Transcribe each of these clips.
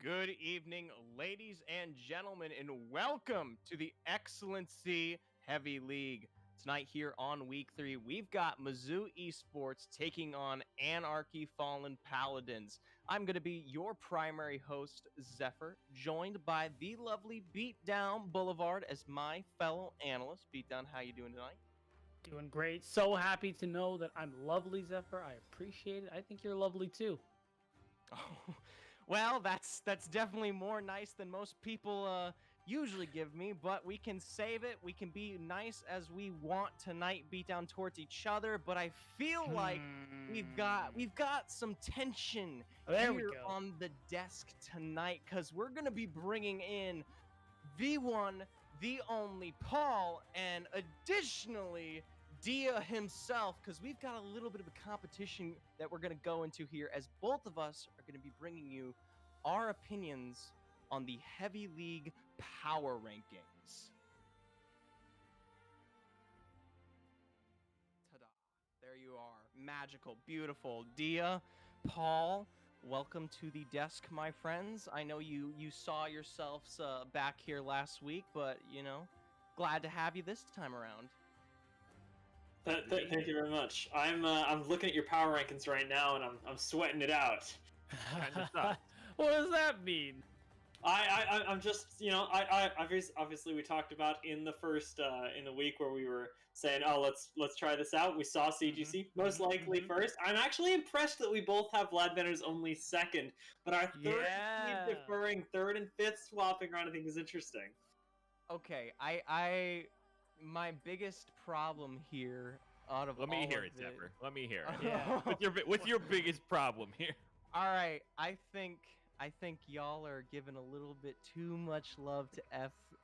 Good evening, ladies and gentlemen, and welcome to the XLNC Heavy League. Tonight here on Week 3, we've got Mizzou Esports taking on Anarchy Fallen Paladins. I'm going to be your primary host, Zephyr, joined by the lovely Beatdown Boulevard as my fellow analyst. Beatdown, how you doing tonight? Doing great. So happy to know that I'm lovely, Zephyr. I appreciate it. I think you're lovely too. Oh, well, that's definitely more nice than most people usually give me, but we can save it. We can be nice as we want tonight, beat down towards each other, but I feel like we've got some tension here on the desk tonight because we're going to be bringing in the one, the only Paul, and additionally Dia himself, because we've got a little bit of a competition that we're going to go into here, as both of us are going to be bringing you our opinions on the Heavy League power rankings. Ta-da. There you are. Magical, beautiful. Dia, Paul, welcome to the desk, my friends. I know you saw yourselves back here last week, but, you know, glad to have you this time around. Thank you very much. I'm looking at your power rankings right now, and I'm sweating it out. What does that mean? I'm just, you know, obviously we talked about in the first in the week where we were saying, oh, let's try this out. We saw CGC most likely first. I'm actually impressed that we both have Vlad Benner's only second, but our third deferring third and fifth swapping around, I think, is interesting. Okay, my biggest problem here out of Let me hear it, Zephyr. Let me hear it. Yeah. What's your biggest problem here? All right, I think y'all are giving a little bit too much love to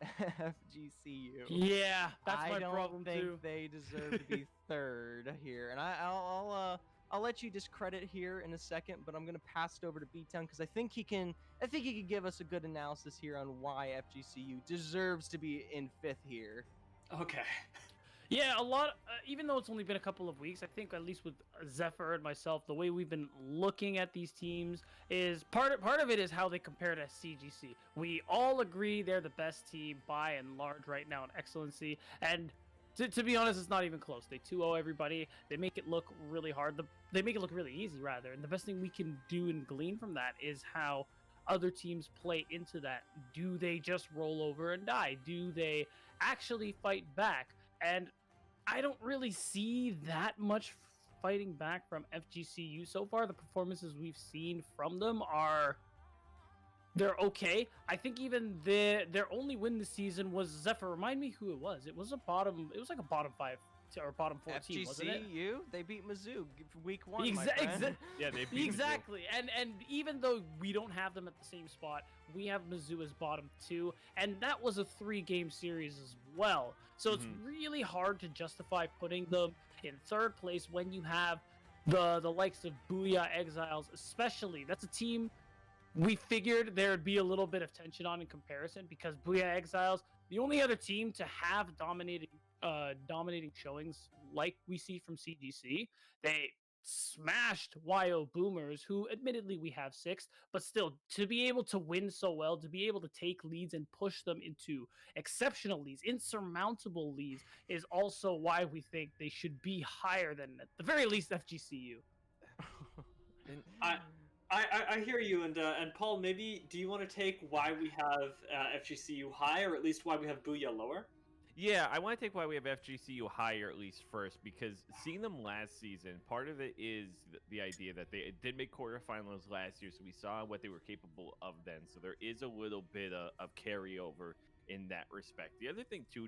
FGCU. Yeah, that's my problem too. I don't think too. they deserve to be third here, and I'll let you discredit here in a second, but I'm gonna pass it over to B-Town because I think he can give us a good analysis here on why FGCU deserves to be in fifth here. Okay. Yeah, a lot. Even though it's only been a couple of weeks, I think at least with Zephyr and myself, the way we've been looking at these teams is part of it is how they compare to CGC. We all agree they're the best team by and large right now in XLNC, and to be honest, it's not even close. They 2-0 everybody. They make it look really hard. They make it look really easy, rather. And the best thing we can do and glean from that is how other teams play into that. Do they just roll over and die? Do they actually fight back? And I don't really see that much fighting back from FGCU so far. The performances we've seen from them they're okay. I think even their only win this season was Zephyr. Remind me who it was. It was like a bottom 5 or bottom 4 team, wasn't it? FGCU, they beat Mizzou week 1. Yeah, they beat exactly. And even though we don't have them at the same spot, we have Mizzou as bottom 2, and that was a 3-game series as well. So it's really hard to justify putting them in third place when you have the likes of Booyah Exiles, especially. That's a team we figured there'd be a little bit of tension on in comparison because Booyah Exiles, the only other team to have dominating showings like we see from CGC. They smashed YO Boomers, who admittedly we have 6th, but still, to be able to win so well, to be able to take leads and push them into exceptional leads, insurmountable leads, is also why we think they should be higher than, at the very least, FGCU. I hear you, and Paul, maybe do you want to take why we have FGCU high, or at least why we have Booyah lower? Yeah, I want to take why we have FGCU higher at least first, because seeing them last season, part of it is the idea that they did make quarterfinals last year, so we saw what they were capable of then. So there is a little bit of carryover in that respect. The other thing too,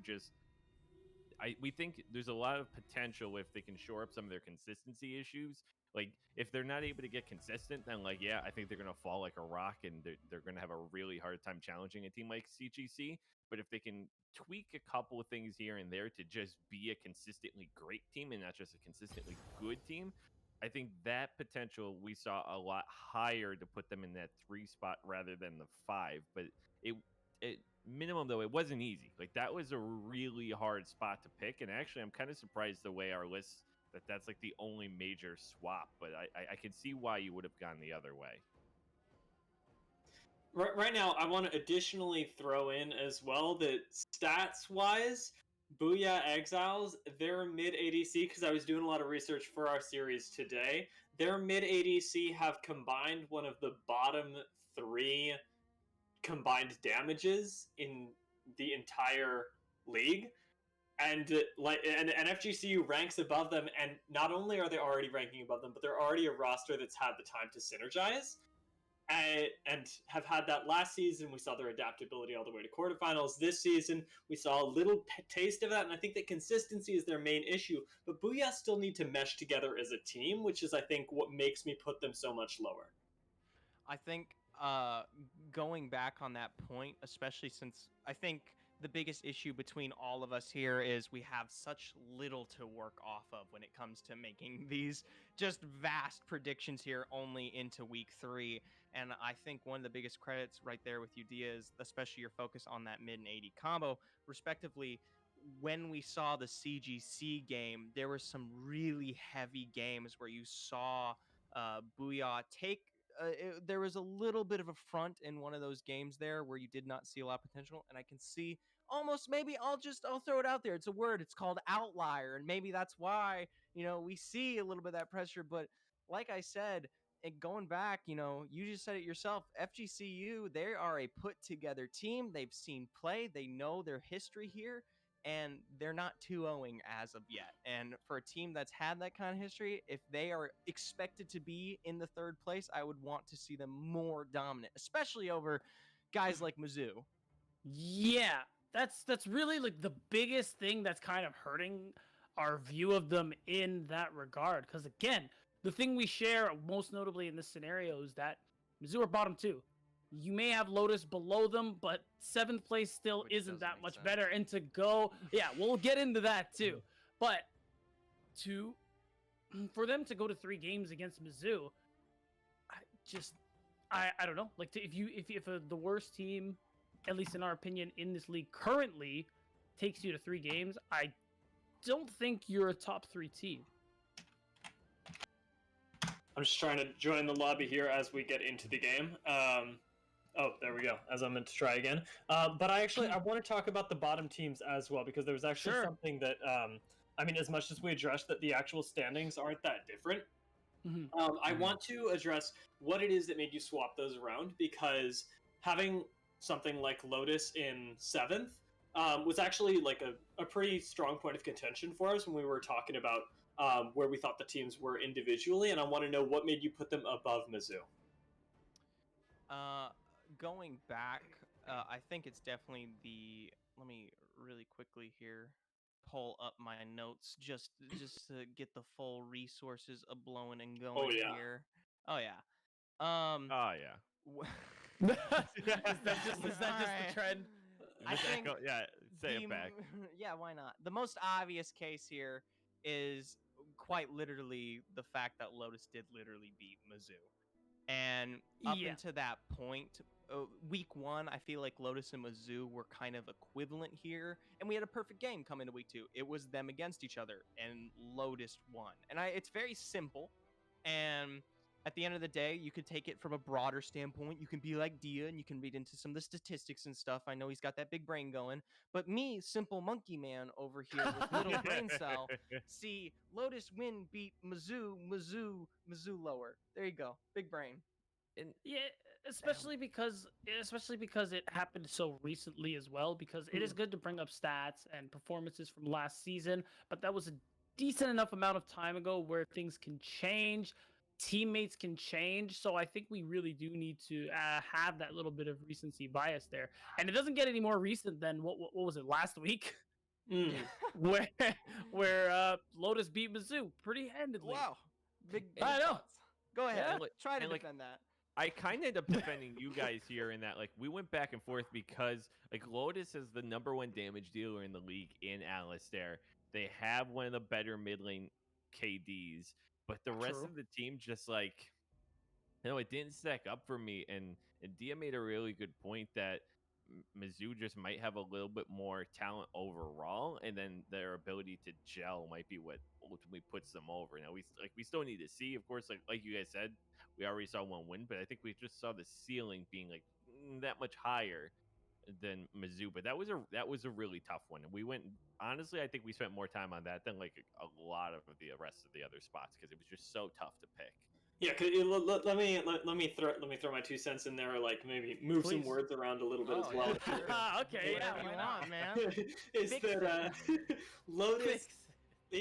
we think there's a lot of potential if they can shore up some of their consistency issues. Like, if they're not able to get consistent, then, like, yeah, I think they're going to fall like a rock, and they're going to have a really hard time challenging a team like CGC. But if they can tweak a couple of things here and there to just be a consistently great team and not just a consistently good team, I think that potential we saw a lot higher to put them in that 3 spot rather than the 5. But it minimum, though, it wasn't easy. Like, that was a really hard spot to pick. And actually, I'm kind of surprised the way our list, that's like the only major swap. But I can see why you would have gone the other way. right now, I want to additionally throw in as well that stats wise, Booyah Exiles, their mid ADC, because I was doing a lot of research for our series today, their mid ADC have combined one of the bottom 3 combined damages in the entire league. And and FGCU ranks above them, and not only are they already ranking above them, but they're already a roster that's had the time to synergize and have had that last season. We saw their adaptability all the way to quarterfinals. This season, we saw a little taste of that, and I think that consistency is their main issue. But Booyah still need to mesh together as a team, which is, I think, what makes me put them so much lower. I think going back on that point, especially since I think the biggest issue between all of us here is we have such little to work off of when it comes to making these just vast predictions here only into week 3. And I think one of the biggest credits right there with you, Dia, is especially your focus on that mid and AD combo, respectively. When we saw the CGC game, there were some really heavy games where you saw Booyah take there was a little bit of a front in one of those games there where you did not see a lot of potential, and I can see almost maybe I'll throw it out there. It's a word. It's called outlier, and maybe that's why we see a little bit of that pressure. But like I said, and going back, you just said it yourself. FGCU, they are a put together team. They've seen play. They know their history here, and they're not 2-0ing as of yet. And for a team that's had that kind of history, if they are expected to be in the 3rd place, I would want to see them more dominant, especially over guys like Mizzou. Yeah, that's really like the biggest thing that's kind of hurting our view of them in that regard. Because again, the thing we share most notably in this scenario is that Mizzou are bottom 2. You may have Lotus below them, but 7th place still Which isn't doesn't that make much sense. better. And to go, yeah, we'll get into that too. But for them to go to 3 games against Mizzou, I don't know. Like if the worst team, at least in our opinion, in this league currently takes you to 3 games, I don't think you're a top 3 team. I'm just trying to join the lobby here as we get into the game. Oh, there we go. As I'm meant to try again. But I want to talk about the bottom teams as well, because there was actually something that, as much as we addressed that the actual standings aren't that different, I want to address what it is that made you swap those around, because having something like Lotus in 7th was actually like a pretty strong point of contention for us when we were talking about where we thought the teams were individually, and I want to know what made you put them above Mizzou. Going back, I think it's definitely let me really quickly here pull up my notes just to get the full resources of blowing and going here. Oh yeah. Oh yeah. Is that just the trend? I think say it back. Yeah, why not? The most obvious case here is quite literally the fact that Lotus did literally beat Mizzou. And up into that point, week 1, I feel like Lotus and Mizzou were kind of equivalent here, and we had a perfect game come into week 2. It was them against each other, and Lotus won. And it's very simple, and at the end of the day, you could take it from a broader standpoint. You can be like Dia, and you can read into some of the statistics and stuff. I know he's got that big brain going, but me, simple monkey man over here with little brain cell, see Lotus win, beat Mizzou lower. There you go, big brain. And yeah, especially because it happened so recently as well. Because it is good to bring up stats and performances from last season, but that was a decent enough amount of time ago where things can change. Teammates can change, so I think we really do need to have that little bit of recency bias there, and it doesn't get any more recent than what was it last week, where Lotus beat Mizzou pretty handedly. Wow, big I know. Thoughts. Go ahead, Yeah. try to defend that. I kind of end up defending you guys here in that, like, we went back and forth because, like, Lotus is the #1 damage dealer in the league in Alistair. They have one of the better mid lane KDs. But the rest of the team just, like, it didn't stack up for me. And Dia made a really good point that Mizzou just might have a little bit more talent overall, and then their ability to gel might be what ultimately puts them over. Now, we still need to see, of course, like you guys said, we already saw one win, but I think we just saw the ceiling being like that much higher than Mizzou, but that was a really tough one. And we went, honestly, I think we spent more time on that than like a lot of the rest of the other spots because it was just so tough to pick. Yeah, let me throw my 2 cents in there, like maybe move some Please. words around a little bit as Oh, well. yeah, sure. Okay, Do yeah, whatever you why not? want, man. Is Fix that Lotus? Fix.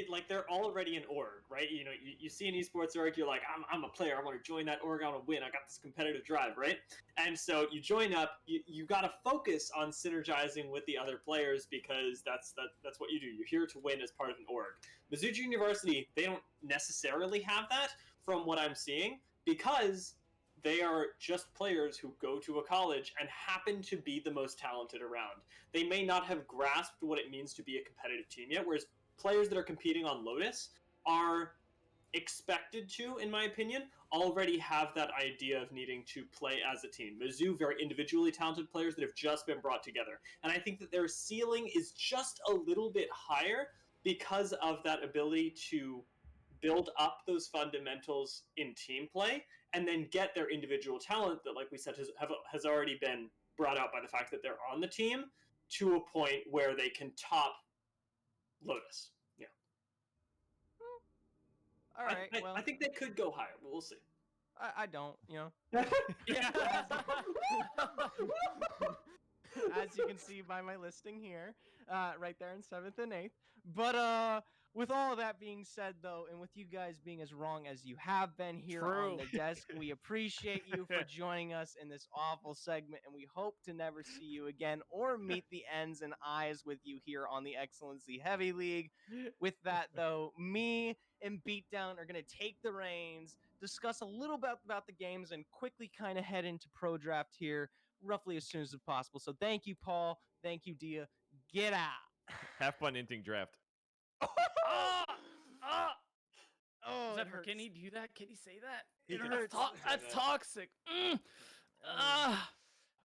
Like they're already an org, right? You know, you see an esports org, you're like, I'm a player, I want to join that org, I want to win, I got this competitive drive, right? And so you join up, you got to focus on synergizing with the other players because that's what you do. You're here to win as part of an org. Mizzou University, they don't necessarily have that from what I'm seeing because they are just players who go to a college and happen to be the most talented around. They may not have grasped what it means to be a competitive team yet, whereas players that are competing on Lotus are expected to, in my opinion, already have that idea of needing to play as a team. Mizzou, very individually talented players that have just been brought together. And I think that their ceiling is just a little bit higher because of that ability to build up those fundamentals in team play and then get their individual talent that, like we said, has already been brought out by the fact that they're on the team to a point where they can top Lotus. Yeah. All right. Well, I think they could go higher, but we'll see. I don't. You know. Yeah. As you can see by my listing here, right there in 7th and 8th. But with all of that being said, though, and with you guys being as wrong as you have been here on the desk, we appreciate you for joining us in this awful segment, and we hope to never see you again or meet the ends and eyes with you here on the XLNC Heavy League. With that, though, me and Beatdown are going to take the reins, discuss a little bit about the games, and quickly kind of head into pro draft here roughly as soon as possible. So thank you, Paul. Thank you, Dia. Get out. Have fun inting draft. Oh, Is that it for hurts. Can he do that? Can he say that? It That's hurts. That's toxic.